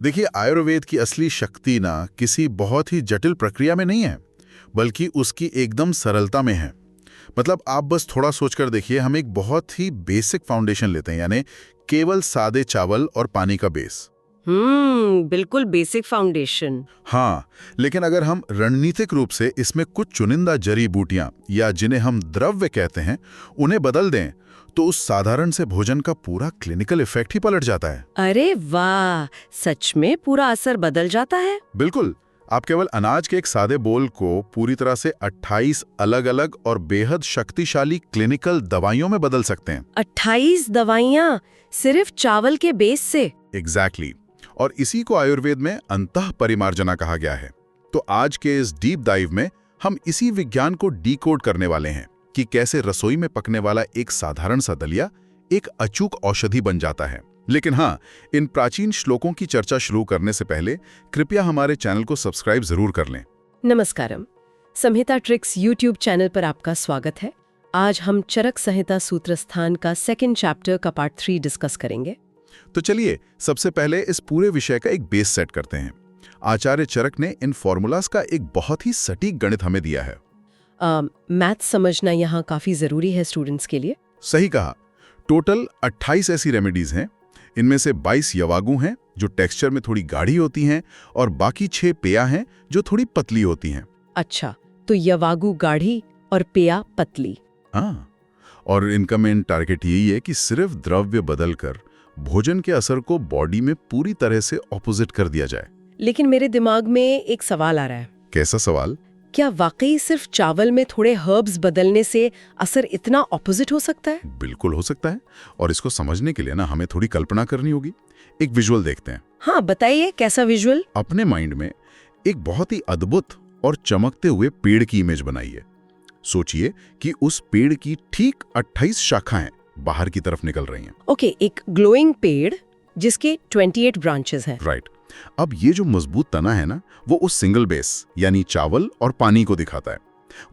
देखिए, आयुर्वेद की असली शक्ति ना किसी बहुत ही जटिल प्रक्रिया में नहीं है, बल्कि उसकी एकदम सरलता में है। मतलब आप बस थोड़ा सोचकर देखिए, हम एक बहुत ही बेसिक फाउंडेशन लेते हैं, यानी केवल सादे चावल और पानी का बेस। बिल्कुल बेसिक फाउंडेशन। हाँ, लेकिन अगर हम रणनीतिक रूप से इसमें कुछ चुनिंदा जड़ी बूटियां या जिन्हें हम द्रव्य कहते हैं, उन्हें बदल दें, तो उस साधारण से भोजन का पूरा क्लिनिकल इफेक्ट ही पलट जाता है। अरे वाह, सच में पूरा असर बदल जाता है। बिल्कुल। आप केवल अनाज के एक सादे बोल को पूरी तरह से 28 अलग-अलग और बेहद शक्तिशाली क्लिनिकल दवाइयों में बदल सकते हैं। 28 दवाइयाँ सिर्फ चावल के बेस से। एग्जैक्टली। और इसी को आयुर्वेद में अंतः परिमार्जना कहा गया है। तो आज के इस डीप डाइव में हम इसी विज्ञान को डीकोड करने वाले हैं कि कैसे रसोई में पकने वाला एक साधारण सा दलिया एक अचूक औषधि बन जाता है। लेकिन हाँ, इन प्राचीन श्लोकों की चर्चा शुरू करने से पहले कृपया हमारे चैनल को सब्सक्राइब जरूर कर लें। नमस्कारम। संहिता ट्रिक्स यूट्यूब चैनल पर आपका स्वागत है। आज हम चरक संहिता सूत्र स्थान का सेकंड चैप्टर का पार्ट 3 डिस्कस करेंगे। तो चलिए सबसे पहले इस पूरे विषय का एक बेस सेट करते हैं। आचार्य चरक ने इन फॉर्मूलाज का एक बहुत ही सटीक गणित हमें दिया है। मैथ समझना यहाँ काफी जरूरी है स्टूडेंट्स के लिए। सही कहा। टोटल 28 ऐसी रेमेडीज हैं। इनमें से 22 यवागु हैं जो टेक्सचर में थोड़ी गाढ़ी होती हैं, और बाकी 6 पेया हैं जो थोड़ी पतली होती हैं। अच्छा, तो यवागु गाढ़ी और पेया पतली। हाँ, और इनका मेन टारगेट यही है कि सिर्फ द्रव्य बदलकर भोजन के असर को बॉडी में पूरी तरह से ऑपोजिट कर दिया जाए। लेकिन मेरे दिमाग में एक सवाल आ रहा है। कैसा सवाल? क्या वाकई सिर्फ चावल में थोड़े हर्ब्स बदलने से असर इतना ऑपोजिट हो सकता है? बिल्कुल हो सकता है। और इसको समझने के लिए ना हमें थोड़ी कल्पना करनी होगी। एक विजुअल देखते हैं। हाँ बताइए, कैसा विजुअल? अपने माइंड में एक बहुत ही अद्भुत और चमकते हुए पेड़ की इमेज बनाइए। सोचिए कि उस पेड़ की ठीक 28 शाखाएं बाहर की तरफ निकल रही हैं। ओके, एक ग्लोइंग पेड़ जिसके 28 ब्रांचेस हैं। राइट। अब ये जो मजबूत तना है ना, वो उस सिंगल बेस यानी चावल और पानी को दिखाता है,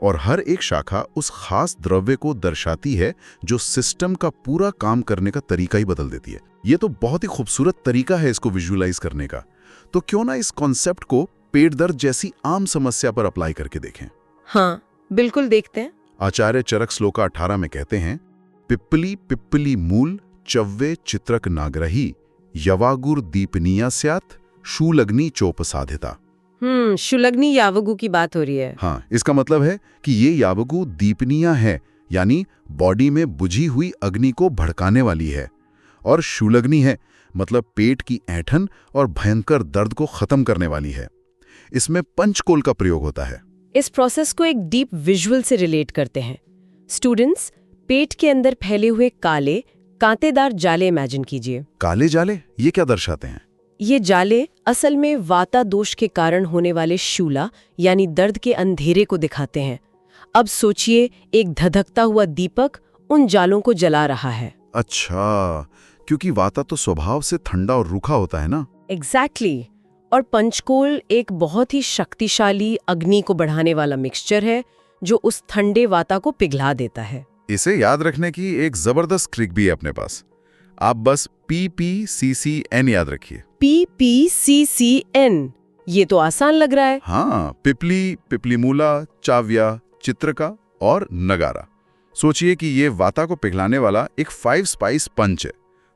और हर एक शाखा उस खास द्रव्य को दर्शाती है जो सिस्टम का पूरा काम करने का तरीका ही बदल देती है। ये तो बहुत ही खूबसूरत तरीका है इसको विजुअलाइज करने का। तो क्यों ना इस कॉन्सेप्ट को पेट दर्द जैसी आम समस्या पर अप्लाई करके देखें। हाँ बिल्कुल, देखते हैं। आचार्य चरक श्लोका 18 में कहते हैं, पिप्पली पिप्पली मूल चव्वे चित्रक नाग्रही यवागुर दीपनीया स्यात् शूलग्नि चोप साधिता। शुलग्नि यावगु की बात हो रही है। हाँ, इसका मतलब है कि ये यावगु दीपनीया है, यानी बॉडी में बुझी हुई अग्नि को भड़काने वाली है, और शूलग्नि है मतलब पेट की ऐंठन और भयंकर दर्द को खत्म करने वाली है। इसमें पंचकोल का प्रयोग होता है। इस प्रोसेस को एक डीप विजुअल से रिलेट करते हैं। स्टूडेंट्स, पेट के अंदर फैले हुए काले कांटेदार जाले इमेजिन कीजिए। काले जाले ये क्या दर्शाते हैं? ये जाले असल में वाता दोष के कारण होने वाले शूला यानी दर्द के अंधेरे को दिखाते हैं। अब सोचिए, एक धधकता हुआ दीपक उन जालों को जला रहा है। अच्छा, क्योंकि वाता तो स्वभाव से ठंडा और रूखा होता है ना। एग्जैक्टली। और पंचकोल एक बहुत ही शक्तिशाली अग्नि को बढ़ाने वाला मिक्सचर है जो उस ठंडे वाता को पिघला देता है। इसे याद रखने की एक जबरदस्त ट्रिक भी है अपने पास। आप बस PPCCN याद रखिए। PPCCN, ये तो आसान लग रहा है। हाँ, पिपली, पिपलीमूला, चाव्या, चित्रका और नगारा। सोचिए कि ये वाता को पिघलाने वाला एक 5 स्पाइस पंच है।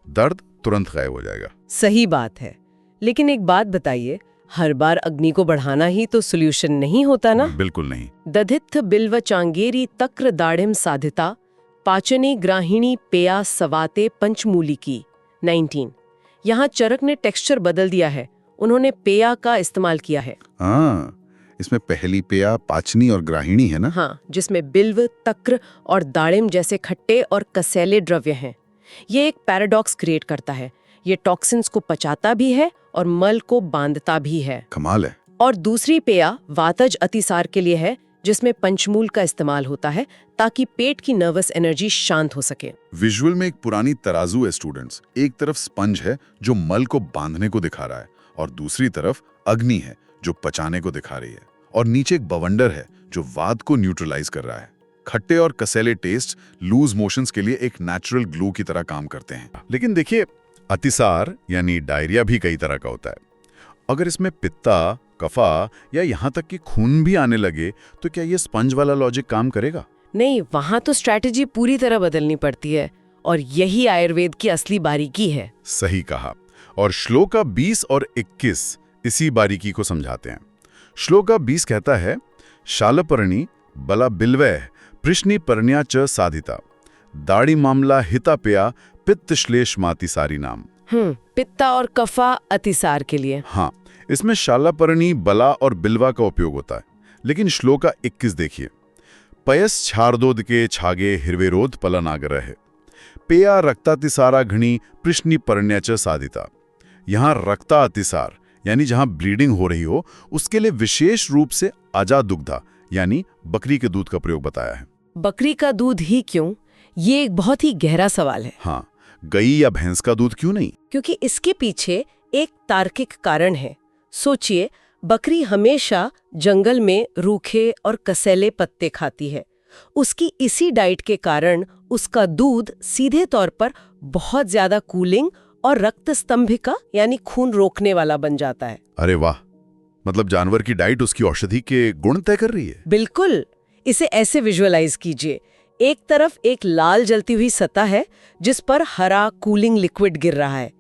दर्द तुरंत गायब हो जाएगा। सही बात है। लेकिन एक बात बताइए, हर बार अग्नि को बढ़ाना ही तो सोल्यूशन नहीं होता ना? बिल्कुल नहीं। दधित्थ बिल्व चांगेरी तक्र दाढ़िम साधिता पाचने ग्राहिणी पेया सवाते पंचमूली की 19। यहाँ चरक ने टेक्सचर बदल दिया है। उन्होंने पेया का इस्तेमाल किया है। हाँ, इसमें पहली पेया पाचनी और ग्राहिणी है ना? हाँ, जिसमें बिल्व, तक्र और दाढ़िम जैसे खट्टे और कसैले द्रव्य हैं। ये एक पैराडॉक्स क्रिएट करता है। ये टॉक्सिन्स को पचाता भी है और मल को बांधता भी है। कमाल है। और दूसरी पेया वातज अतिसार के लिए है, जिसमें पंचमूल का इस्तेमाल होता है ताकि पेट की नर्वस एनर्जी शांत हो सके। विजुअल में एक पुरानी तराजू है स्टूडेंट्स। एक तरफ स्पंज है जो मल को बांधने को दिखा रहा है, और दूसरी तरफ अग्नि है जो पचाने को दिखा रही है, और नीचे एक बवंडर है जो वात को न्यूट्रलाइज कर रहा है। खट्टे और कसैले टेस्ट लूज मोशंस के लिए एक नेचुरल ग्लू की तरह काम करते हैं। लेकिन देखिए, अतिसार यानी डायरिया भी कई तरह का होता है। अगर इसमें पित्ता, कफा या यहाँ तक कि खून भी आने लगे तो क्या ये स्पंज वाला लॉजिक काम करेगा? नहीं, वहां तो स्ट्रैटेजी पूरी तरह बदलनी पड़ती है और यही आयुर्वेद की असली बारीकी है। सही कहा। और श्लोका 20 और 21 इसी बारीकी को समझाते हैं। श्लोका 20 कहता है, शालपर्णी बला बिल्वय पृष्णि पर्ण्या च साधिता दाढ़ी मामला हिता पेया पित्त श्लेष माति सारी नाम। पित्ता और कफा अतिसार के लिए। हाँ, इसमें शालपर्णी, बला और बिल्वा का उपयोग होता है। लेकिन श्लोका 21 देखिए, पयस छारदोद के छागे हिरवेरोध पलनागर है पेया रक्तातिसारा घणी पृष्णि पर्ण्या च साधिता। यहाँ रक्ता अतिसार यानी जहां ब्लीडिंग हो रही हो उसके लिए विशेष रूप से अजा दुग्धा यानी बकरी के दूध का प्रयोग बताया है। बकरी का दूध ही क्यों? ये एक बहुत ही गहरा सवाल है। हाँ, गाय या भैंस का दूध क्यों नहीं? क्योंकि इसके पीछे एक तार्किक कारण है। सोचिए, बकरी हमेशा जंगल में रूखे और कसैले पत्ते खाती है। उसकी इसी डाइट के कारण उसका दूध सीधे तौर पर बहुत ज्यादा कूलिंग और रक्त स्तंभिका यानी खून रोकने वाला बन जाता है। अरे वाह, मतलब जानवर की डाइट उसकी औषधि के गुण तय कर रही है। बिल्कुल। इसे ऐसे विजुअलाइज कीजिए, एक तरफ एक लाल जलती हुई सतह है जिस पर हरा कूलिंग लिक्विड गिर रहा है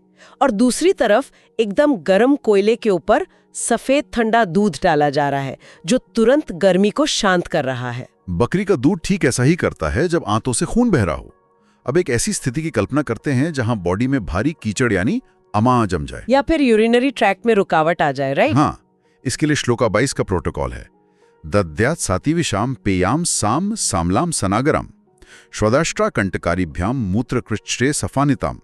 और दूसरी तरफ एकदम गर्म कोयले के ऊपर सफेद ठंडा दूध डाला जा रहा है जो तुरंत गर्मी को शांत कर रहा है। बकरी का दूध ठीक ऐसा ही करता है जब आंतों से खून बह रहा हो। अब एक ऐसी स्थिति की कल्पना करते हैं जहां बॉडी में भारी कीचड़ यानी अमा जम जाए या फिर यूरिनरी ट्रैक्ट में रुकावट आ जाए, राइट? हाँ, इसके लिए श्लोका 22 का प्रोटोकॉल है। दद्यात् सातिविशाम पेयाम साम सामलाम सनागरम श्वदाष्ट्रा कंटकारिभ्याम मूत्रकृच्छ्रे सफानिताम।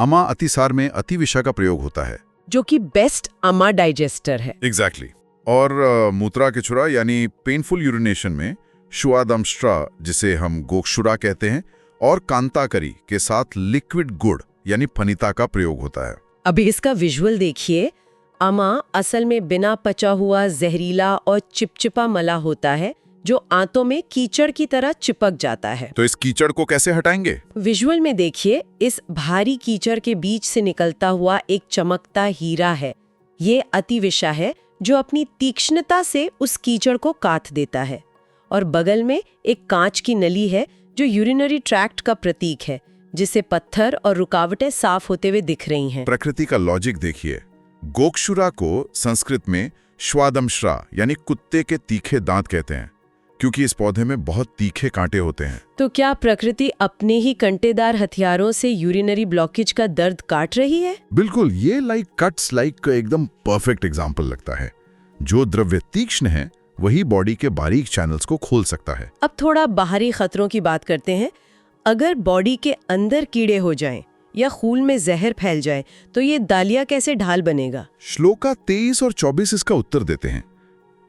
अमा अतिसार में अतिविषा का प्रयोग होता है जो कि बेस्ट अमा डाइजेस्टर है। एग्जैक्टली। और मूत्रा के छुरा यानी पेनफुल यूरिनेशन में शुआदम्ष्ट्रा जिसे हम गोक्षुरा कहते हैं और कांताकरी के साथ लिक्विड गुड़ यानी फनिता का प्रयोग होता है। अभी इसका विजुअल देखिए। अमा असल में बिना पचा हुआ जहरीला और चिपचिपा मला होता है जो आंतों में कीचड़ की तरह चिपक जाता है। तो इस कीचड़ को कैसे हटाएंगे? विजुअल में देखिए, इस भारी कीचड़ के बीच से निकलता हुआ एक चमकता हीरा है। ये अतिविषा है जो अपनी तीक्ष्णता से उस कीचड़ को काट देता है। और बगल में एक कांच की नली है जो यूरिनरी ट्रैक्ट का प्रतीक है, जिसे पत्थर और रुकावटें साफ होते हुए दिख रही हैं। प्रकृति का लॉजिक देखिए। गोक्षुरा को संस्कृत में श्वादम्श्रा यानी कुत्ते के तीखे दांत कहते हैं क्योंकि इस पौधे में बहुत तीखे कांटे होते हैं। तो क्या प्रकृति अपने ही कंटेदार हथियारों से यूरिनरी ब्लॉकेज का दर्द काट रही है? बिल्कुल, ये कट्स का एकदम परफेक्ट एग्जाम्पल लगता है। जो द्रव्य तीक्ष्ण है वही बॉडी के बारीक चैनल्स को खोल सकता है। अब थोड़ा बाहरी खतरों की बात करते हैं। अगर बॉडी के अंदर कीड़े हो जाएं या खून में जहर फैल जाए तो ये दालिया कैसे ढाल बनेगा? श्लोका 23 और 24 इसका उत्तर देते हैं।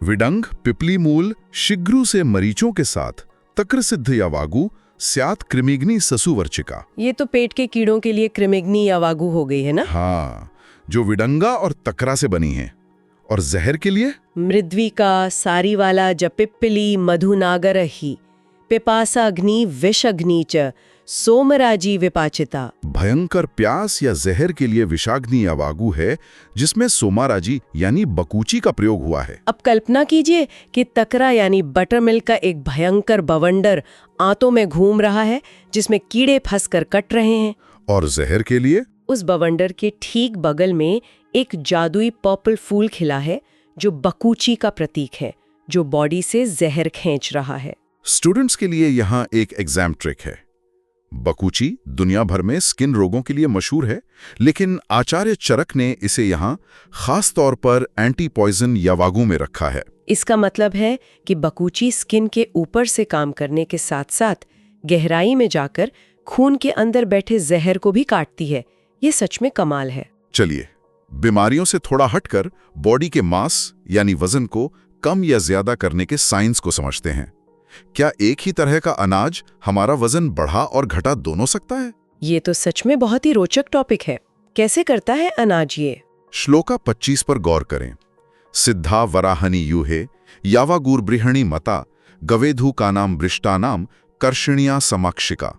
विडंग पिपली मूल शिग्रु से मरीचों के साथ तक्र सिद्ध या वागु स्यात कृमिग्नि ससुवर्चिका। ये तो पेट के कीड़ों के लिए कृमिग्नि या वागु हो गई है ना? हाँ, जो विडंगा और तकरा से बनी है। और जहर के लिए मृद्विका सारीवाला जपिप्पिली मधुनागर ही पिपासा अग्नि विष अग्नि च सोमराजी विपाचिता। भयंकर प्यास या जहर के लिए विषाग्नि या वागु है जिसमें सोमाराजी यानी बकूची का प्रयोग हुआ है। अब कल्पना कीजिए कि तकरा यानी बटर मिल्क का एक भयंकर बवंडर आंतों में घूम रहा है जिसमें कीड़े फंसकर कट रहे हैं। और जहर के लिए उस बवंडर के ठीक बगल में एक जादुई पर्पल फूल खिला है जो बकूची का प्रतीक है, जो बॉडी से जहर खींच रहा है। स्टूडेंट्स के लिए यहाँ एक एग्जाम ट्रिक है। बकूची दुनिया भर में स्किन रोगों के लिए मशहूर है, लेकिन आचार्य चरक ने इसे यहाँ खास तौर पर एंटी पॉइजन या वागु में रखा है। इसका मतलब है कि बकूची स्किन के ऊपर से काम करने के साथ साथ गहराई में जाकर खून के अंदर बैठे जहर को भी काटती है। ये सच में कमाल है। चलिए, बीमारियों से थोड़ा हटकर बॉडी के मास यानी वजन को कम या ज्यादा करने के साइंस को समझते हैं। क्या एक ही तरह का अनाज हमारा वजन बढ़ा और घटा दोनों सकता है? ये तो सच में बहुत ही रोचक टॉपिक है। कैसे करता है अनाज ये? श्लोका 25 पर गौर करें। सिद्धा वराहनि यूहे यावागुर बृहणी मता गवेधु का नाम बृष्टानाम कर्षणिया समाक्षिका।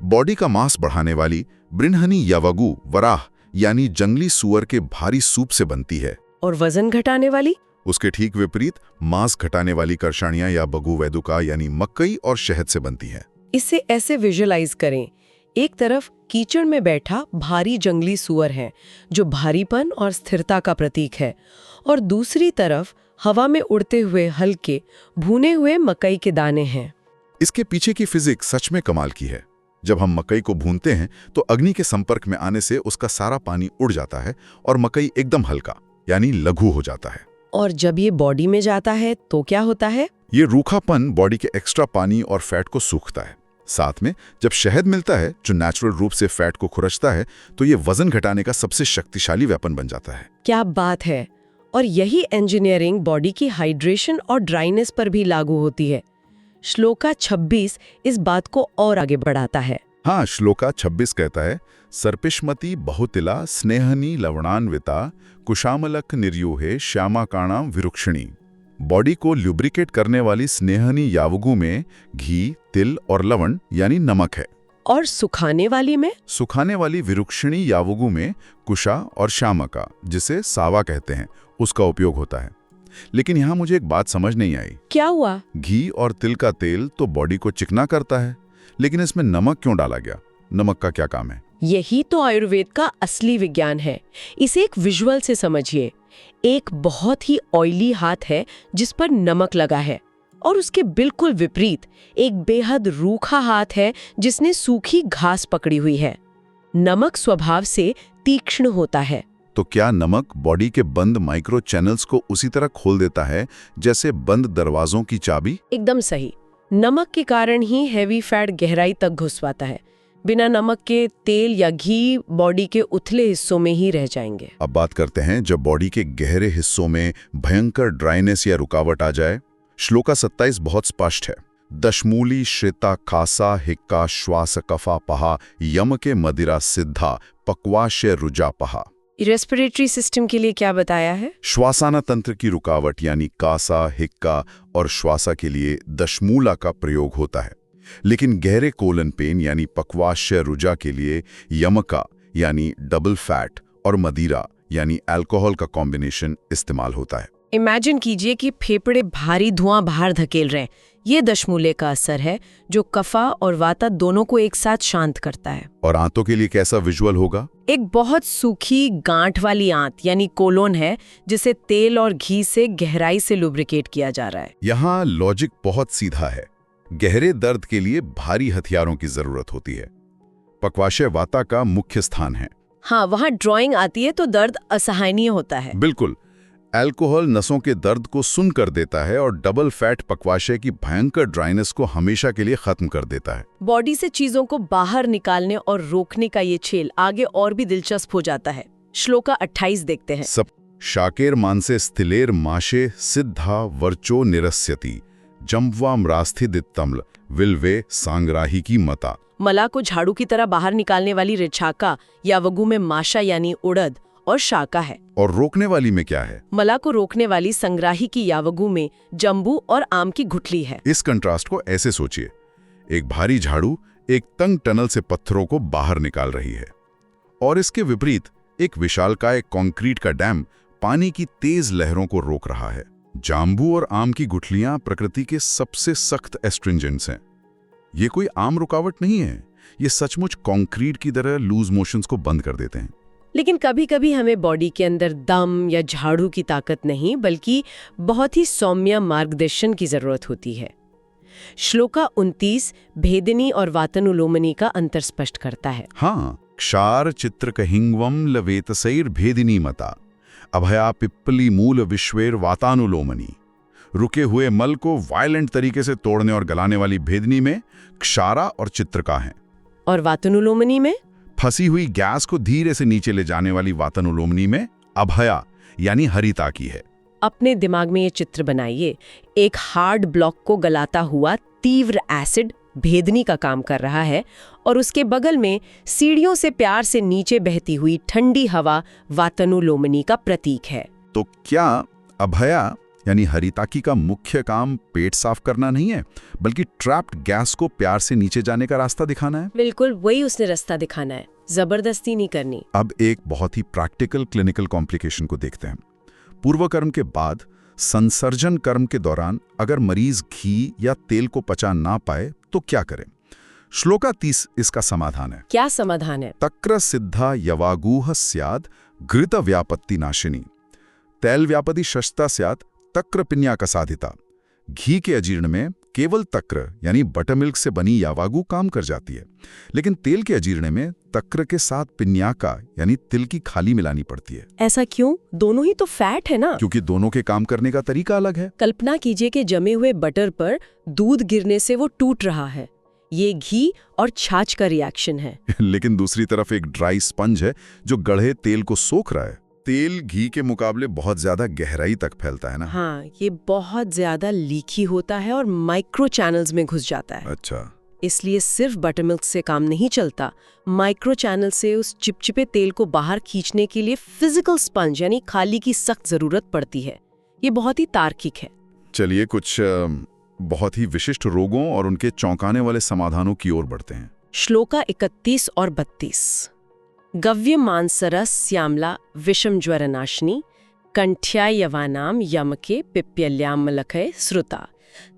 बॉडी का मांस बढ़ाने वाली बृहणी यावागु वराह यानी जंगली सुअर के भारी सूप से बनती है। और वजन घटाने वाली? उसके ठीक विपरीत मांस घटाने वाली कर्षाणियां या बगु वेदुका यानी मकई और शहद से बनती हैं। इसे ऐसे विजुअलाइज करें, एक तरफ कीचड़ में बैठा भारी जंगली सूअर है जो भारीपन और स्थिरता का प्रतीक है, और दूसरी तरफ हवा में उड़ते हुए हल्के भुने हुए मकई के दाने हैं। इसके पीछे की फिजिक्स सच में कमाल की है। जब हम मकई को भूनते हैं तो अग्नि के संपर्क में आने से उसका सारा पानी उड़ जाता है और मकई एकदम हल्का यानी लघु हो जाता है। और जब ये बॉडी में जाता है तो क्या होता है? ये रूखापन बॉडी के एक्स्ट्रा पानी और फैट को सूखता है। साथ में जब शहद मिलता है जो नेचुरल रूप से फैट को खुरचता है, तो ये वजन घटाने का सबसे शक्तिशाली वेपन बन जाता है। क्या बात है! और यही इंजीनियरिंग बॉडी की हाइड्रेशन और ड्राइनेस पर भी लागू होती है। श्लोका 26 इस बात को और आगे बढ़ाता है। हाँ, श्लोका 26 कहता है, सर्पिष्मति बहुतिला स्नेहनी लवणान्विता कुशामलक निर्यूहे श्यामाकाणाम विरुक्षिणी। बॉडी को ल्यूब्रिकेट करने वाली स्नेहनी यावगु में घी, तिल और लवण यानी नमक है। और सुखाने वाली में? सुखाने वाली विरुक्षिणी यावगु में कुशा और श्यामका, जिसे सावा कहते हैं, उसका उपयोग होता है। लेकिन यहाँ मुझे एक बात समझ नहीं आई। क्या हुआ? घी और तिल का तेल तो बॉडी को चिकना करता है, लेकिन इसमें नमक क्यों डाला गया? नमक का क्या काम है? यही तो आयुर्वेद का असली विज्ञान है। इसे एक विजुअल से समझिए। एक बहुत ही ऑयली हाथ है जिस पर नमक लगा है, और उसके बिल्कुल विपरीत एक बेहद रूखा हाथ है जिसने सूखी घास पकड़ी हुई है। नमक स्वभाव से तीक्ष्ण होता है। तो क्या नमक बॉडी के बंद माइक्रो चैनल्स को उसी तरह खोल देता है जैसे बंद दरवाजों की चाबी? एकदम सही। नमक के कारण ही हैवी फैट गहराई तक घुस पाता है। बिना नमक के तेल या घी बॉडी के उथले हिस्सों में ही रह जाएंगे। अब बात करते हैं जब बॉडी के गहरे हिस्सों में भयंकर ड्राइनेस या रुकावट आ जाए। श्लोका 27 बहुत स्पष्ट है। दशमूली श्रिता कासा हिक्का श्वास कफा पहा यम के मदिरा सिद्धा पक्वाश्य रुजा पहा। रेस्पिरेटरी सिस्टम के लिए क्या बताया है? श्वासाना तंत्र की रुकावट यानी कासा, हिक्का और श्वासा के लिए दशमूला का प्रयोग होता है, लेकिन गहरे कोलन पेन यानी पक्वाश्य रुजा के लिए यमका यानी डबल फैट और मदिरा यानी अल्कोहल का कॉम्बिनेशन इस्तेमाल होता है। इमेजिन कीजिए कि फेफड़े भारी धुआं बाहर धकेल रहे हैं। ये दशमूले का असर है जो कफा और वाता दोनों को एक साथ शांत करता है। और आंतों के लिए कैसा विजुअल होगा? एक बहुत सूखी गांठ वाली आंत यानी कोलोन है जिसे तेल और घी से गहराई से लुब्रिकेट किया जा रहा है। यहाँ लॉजिक बहुत सीधा है। गहरे दर्द के लिए भारी हथियारों की जरूरत होती है। पक्वाशय वाता का मुख्य स्थान है। हाँ, वहाँ ड्राइंग आती है तो दर्द असहनीय होता है। बिल्कुल। अल्कोहल नसों के दर्द को सुन कर देता है और डबल फैट पक्वाशय की भयंकर ड्राइनेस को हमेशा के लिए खत्म कर देता है। बॉडी से चीजों को बाहर निकालने और रोकने का ये छेल आगे और भी दिलचस्प हो जाता है। श्लोका 28 देखते हैं। सब शाकेर मानसे स्थिलेर माशे सिद्धा वर्चो निरस्यति जम्वाम रास्थिदित्तम्ल विल्वे सांग्राही की मता। मला को झाड़ू की तरह बाहर निकालने वाली रिछाका या वगु में माशा यानी उड़द और शाका है। और रोकने वाली में क्या है? मला को रोकने वाली संग्राही की यावगु में जंबू और आम की गुठली है। इस कंट्रास्ट को ऐसे सोचिए, एक भारी झाड़ू एक तंग टनल से पत्थरों को बाहर निकाल रही है, और इसके विपरीत एक विशालकाय कंक्रीट का डैम पानी की तेज लहरों को रोक रहा है। जाम्बू और आम की गुठलियां प्रकृति के सबसे सख्त एस्ट्रिंजेंट्स हैं। ये कोई आम रुकावट नहीं है, ये सचमुच कंक्रीट की तरह लूज मोशंस को बंद कर देते हैं। लेकिन कभी कभी हमें बॉडी के अंदर दम या झाड़ू की ताकत नहीं बल्कि बहुत ही सौम्य मार्गदर्शन की जरूरत होती है। श्लोका 29 भेदिनी और वातनुलोमनी का अंतर स्पष्ट करता है। हाँ, क्षार चित्र कहिंगवम लवेतसैर भेदिनी मता अभया पिप्पली मूल विश्वेर वातानुलोमनी। रुके हुए मल को वायलेंट तरीके से तोड़ने और गलाने वाली भेदिनी में क्षारा और चित्रका हैं, और वातनुलोमनी में फंसी हुई गैस को धीरे से नीचे ले जाने वाली वातनुलोमनी में अभया यानी हरिता की है। अपने दिमाग में ये चित्र बनाइए। एक हार्ड ब्लॉक को गलाता हुआ तीव्र एसिड भेदनी का काम कर रहा है, और उसके बगल में सीढ़ियों से प्यार से नीचे बहती हुई ठंडी हवा वातनुलोमनी का प्रतीक है। तो क्या अभया यानी हरिताकी का मुख्य काम पेट साफ करना नहीं है, बल्कि ट्रैप्ड गैस को प्यार से नीचे जाने का रास्ता दिखाना है? बिल्कुल, वही उसने रास्ता दिखाना है, जबरदस्ती नहीं करनी। अब एक बहुत ही प्रैक्टिकल क्लिनिकल कॉम्प्लिकेशन को देखते हैं। पूर्व कर्म के बाद संसर्जन कर्म के दौरान अगर मरीज घी या तेल को पचा ना पाए तो क्या करें? श्लोका 30 इसका समाधान है। क्या समाधान है? तक्र सिद्धा यवागूह स्याद घृत व्यापत्ति नाशिनी तैल व्यापति शस्ता स्याद तक्र पिन्या का साधिता। घी के अजीर्ण में केवल तक्र यानी बटर मिल्क से बनी यावागू काम कर जाती है, लेकिन तेल के अजीर्ण में तक्र के साथ पिन्याका यानी तिल की खाली मिलानी पड़ती है। ऐसा क्यों? दोनों ही तो फैट है ना। क्योंकि दोनों के काम करने का तरीका अलग है। कल्पना कीजिए कि जमे हुए बटर पर दूध गिरने से वो टूट रहा है। ये घी और छाछ का रिएक्शन है। लेकिन दूसरी तरफ एक ड्राई स्पंज है जो गढ़े तेल को सोख रहा है। तेल घी के मुकाबले बहुत ज्यादा गहराई तक फैलता है ना। हाँ, ये बहुत ज्यादा लीकी होता है और माइक्रो चैनल्स में घुस जाता है। अच्छा, इसलिए सिर्फ बटर मिल्क से काम नहीं चलता। माइक्रो चैनल से उस चिपचिपे तेल को बाहर खींचने के लिए फिजिकल स्पंज यानी खाली की सख्त जरूरत पड़ती है। ये बहुत ही तार्किक है। चलिए कुछ बहुत ही विशिष्ट रोगों और उनके चौंकाने वाले समाधानों की ओर बढ़ते हैं। श्लोका 31 और 32। गव्य मांसरस श्यामला विषम ज्वरनाशिनी कंठ्या यवानाम यमके पिप्यल्यामलखे श्रुता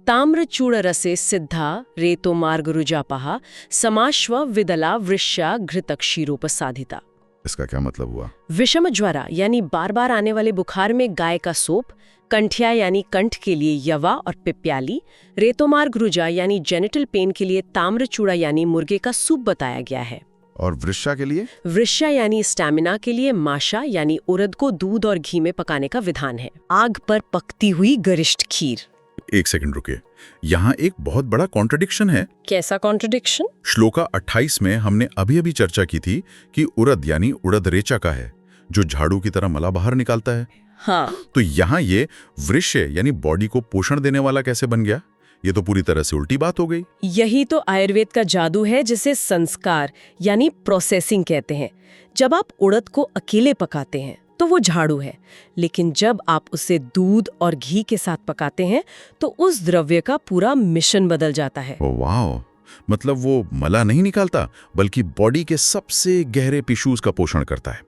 ताम्रचूड़ रसे सिद्धा रेतो मार्ग रुजापहा समाश्व विदला वृष्या घृतक्षीरोपसाधिता। इसका क्या मतलब हुआ? विषम ज्वरा यानी बार बार आने वाले बुखार में गाय का सोप, कंठ्या यानी कंठ के लिए यवा और पिप्याली, रेतोमार्ग रुजा यानी जेनिटल पेन के लिए ताम्रचूड़ा यानी मुर्गे का सूप बताया गया है। और वृष्या के लिए? वृष्या यानी स्टैमिना के लिए माशा यानी उड़द को दूध और घी में पकाने का विधान है। आग पर पकती हुई गरिष्ठ खीर। एक सेकंड रुके, यहाँ एक बहुत बड़ा कॉन्ट्रडिक्शन है। कैसा कॉन्ट्रडिक्शन? श्लोका 28 में हमने अभी चर्चा की थी कि उड़द यानी उड़द रेचा का है जो झाड़ू की तरह मला बाहर निकालता है। हाँ, तो यहाँ ये वृष्य यानी बॉडी को पोषण देने वाला कैसे बन गया? ये तो पूरी तरह से उल्टी बात हो गई। यही तो आयुर्वेद का जादू है, जिसे संस्कार यानी प्रोसेसिंग कहते हैं। जब आप उड़द को अकेले पकाते हैं तो वो झाड़ू है, लेकिन जब आप उसे दूध और घी के साथ पकाते हैं तो उस द्रव्य का पूरा मिशन बदल जाता है। वाह, मतलब वो मला नहीं निकालता बल्कि बॉडी के सबसे गहरे टिश्यूज का पोषण करता है।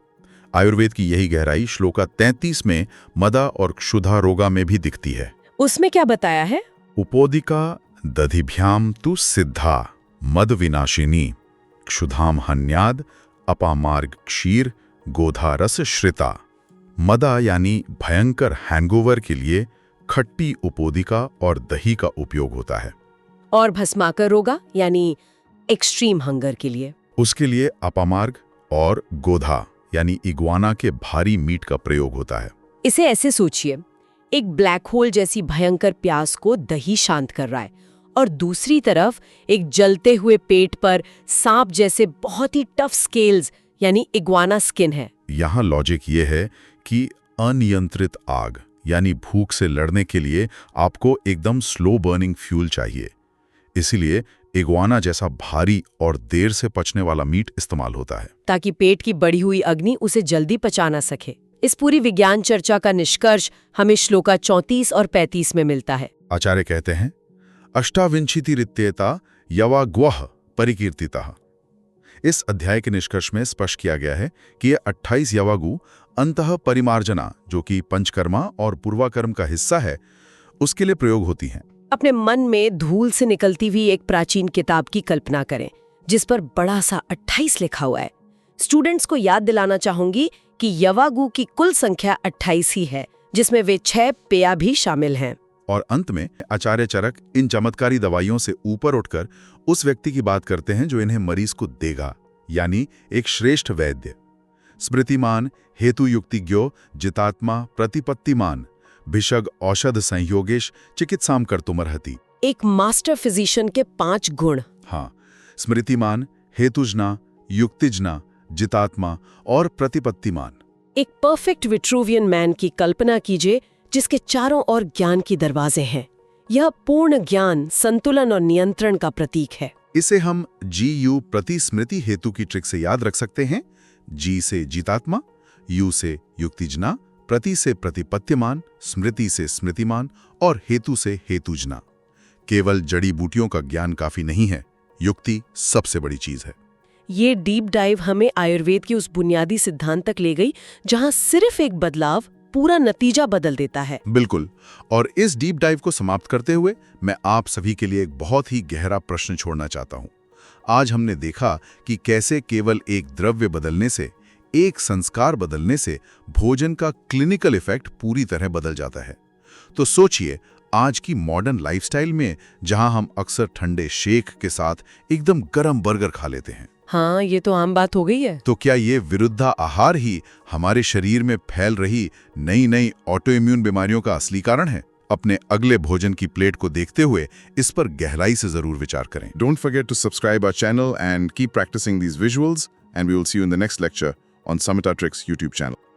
आयुर्वेद की यही गहराई श्लोका 33 में मदा और क्षुधा रोगा में भी दिखती है। उसमें क्या बताया है? उपोदिका दधिभ्याम तु सिद्धा मद विनाशिनी क्षुधाम हन्याद अपामार्ग क्षीर गोधा रस श्रिता। मदा यानी भयंकर हैंगओवर के लिए खट्टी उपोदिका और दही का उपयोग होता है। और भस्माकर रोगा यानी एक्सट्रीम हंगर के लिए? उसके लिए अपामार्ग और गोधा यानी इग्वाना के भारी मीट का प्रयोग होता है। इसे ऐसे सोचिए, एक ब्लैक होल जैसी भयंकर प्यास को दही शांत कर रहा है और दूसरी तरफ एक जलते हुए पेट पर सांप जैसे बहुत ही टफ स्केल्स यानी इग्वाना स्किन है। यहाँ लॉजिक ये है कि अनियंत्रित आग यानी भूख से लड़ने के लिए आपको एकदम स्लो बर्निंग फ्यूल चाहिए। इसीलिए इग्वाना जैसा भारी और देर से पचने वाला मीट इस्तेमाल होता है, ताकि पेट की बढ़ी हुई अग्नि उसे जल्दी पचा ना सके। इस पूरी विज्ञान चर्चा का निष्कर्ष हमें श्लोका 34 और 35 में मिलता है। आचार्य कहते हैं, अष्टाविंशति रित्येता यवाग्वः परिकीर्तितः। इस अध्याय के निष्कर्ष में स्पष्ट किया गया है कि ये 28 यवागु अंतः परिमार्जना, जो कि पंचकर्मा और पूर्वाकर्म का हिस्सा है, उसके लिए प्रयोग होती हैं। अपने मन में धूल से निकलती हुई एक प्राचीन किताब की कल्पना करें जिस पर बड़ा सा 28 लिखा हुआ है। स्टूडेंट्स को याद दिलाना चाहूंगी कि यवागु की कुल संख्या 28 ही है, जिसमें वे 6 पेया भी शामिल हैं। और अंत में आचार्य चरक इन चमत्कारी दवाइयों से ऊपर उठकर उस व्यक्ति की बात करते हैं जो इन्हें मरीज को देगा, यानी एक श्रेष्ठ वैद्य। स्मृतिमान, हेतुयुक्तिज्ञो, जितात्मा, प्रतिपत्तिमान, भिषग औषध संयोगेश चिकित्साम कर्तुमर्हति। एक मास्टर फिजिशियन के 5 गुण। हाँ, स्मृतिमान, हेतुजना, युक्तिजना, जितात्मा और प्रतिपत्तिमान। एक परफेक्ट विट्रूवियन मैन की कल्पना कीजिए जिसके चारों ओर ज्ञान की दरवाजे हैं। यह पूर्ण ज्ञान, संतुलन और नियंत्रण का प्रतीक है। इसे हम GU प्रति स्मृति हेतु की ट्रिक से याद रख सकते हैं। G से जितात्मा, U से युक्तिजना, प्रति से प्रतिपत्तिमान, स्मृति से स्मृतिमान और हेतु से हेतुजना। केवल जड़ी बूटियों का ज्ञान काफी नहीं है, युक्ति सबसे बड़ी चीज है। ये डीप डाइव हमें आयुर्वेद के उस बुनियादी सिद्धांत तक ले गई जहां सिर्फ एक बदलाव पूरा नतीजा बदल देता है। बिल्कुल। और इस डीप डाइव को समाप्त करते हुए मैं आप सभी के लिए एक बहुत ही गहरा प्रश्न छोड़ना चाहता हूं। आज हमने देखा कि कैसे केवल एक द्रव्य बदलने से, एक संस्कार बदलने से भोजन का क्लिनिकल इफेक्ट पूरी तरह बदल जाता है। तो सोचिए, आज की मॉडर्न लाइफस्टाइल में जहां हम अक्सर ठंडे शेक के साथ एकदम गर्म बर्गर खा लेते हैं, हाँ, ये तो आम बात हो गई है। तो क्या ये विरुद्धा आहार ही हमारे शरीर में फैल रही नई नई ऑटो इम्यून बीमारियों का असली कारण है? अपने अगले भोजन की प्लेट को देखते हुए इस पर गहराई से जरूर विचार करें। Don't forget to subscribe our channel and keep practicing these visuals, and we will see you in the next lecture on Samhita Tricks YouTube channel.